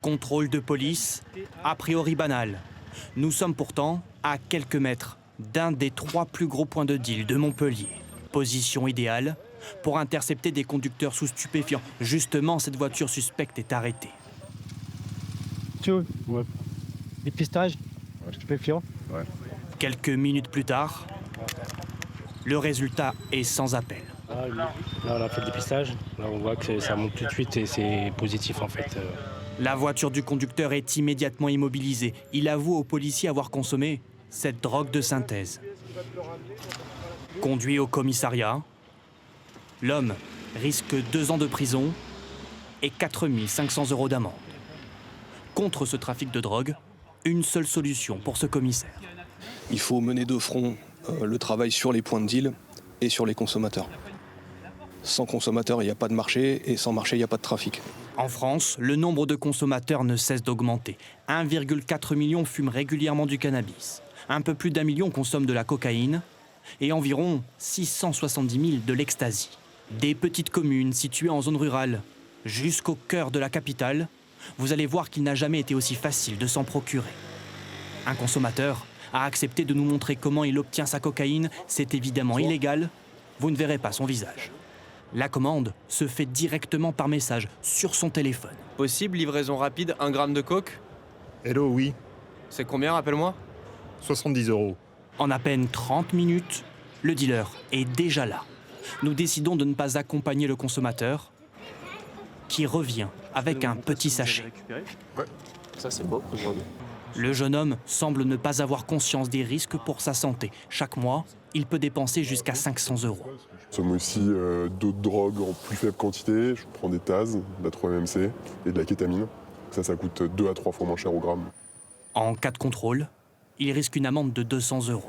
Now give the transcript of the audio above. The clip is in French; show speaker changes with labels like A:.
A: Contrôle de police, a priori banal. Nous sommes pourtant à quelques mètres d'un des 3 plus gros points de deal de Montpellier. Position idéale pour intercepter des conducteurs sous stupéfiants. Justement, cette voiture suspecte est arrêtée.
B: Tu vois, ouais. Dépistage, stupéfiant.
C: Ouais.
A: Quelques minutes plus tard, le résultat est sans appel.
B: Là, on a fait le dépistage. Là, on voit que ça monte tout de suite et c'est positif en fait.
A: La voiture du conducteur est immédiatement immobilisée. Il avoue aux policiers avoir consommé cette drogue de synthèse. Conduit au commissariat, l'homme risque 2 ans de prison et 4 500 € d'amende. Contre ce trafic de drogue, une seule solution pour ce commissaire.
D: Il faut mener de front le travail sur les points de deal et sur les consommateurs. Sans consommateurs, il n'y a pas de marché, et sans marché, il n'y a pas de trafic.
A: En France, le nombre de consommateurs ne cesse d'augmenter. 1,4 million fument régulièrement du cannabis. Un peu plus d'1 million consomment de la cocaïne et environ 670 000 de l'ecstasy. Des petites communes situées en zone rurale jusqu'au cœur de la capitale, vous allez voir qu'il n'a jamais été aussi facile de s'en procurer. Un consommateur a accepté de nous montrer comment il obtient sa cocaïne. C'est évidemment illégal, vous ne verrez pas son visage. La commande se fait directement par message sur son téléphone.
E: Possible, livraison rapide, 1 gramme de coke?
C: Hello, oui.
E: C'est combien, rappelle-moi?
C: 70 €.
A: En à peine 30 minutes, le dealer est déjà là. Nous décidons de ne pas accompagner le consommateur, qui revient avec un petit sachet.
C: Ouais.
B: Ça, c'est beau.
A: Le jeune homme semble ne pas avoir conscience des risques pour sa santé. Chaque mois, il peut dépenser jusqu'à 500 €.
F: Nous sommes aussi d'autres drogues en plus faible quantité. Je prends des Taz, de la 3-MMC et de la kétamine. Ça coûte 2 à 3 fois moins cher au gramme.
A: En cas de contrôle, il risque une amende de 200 €.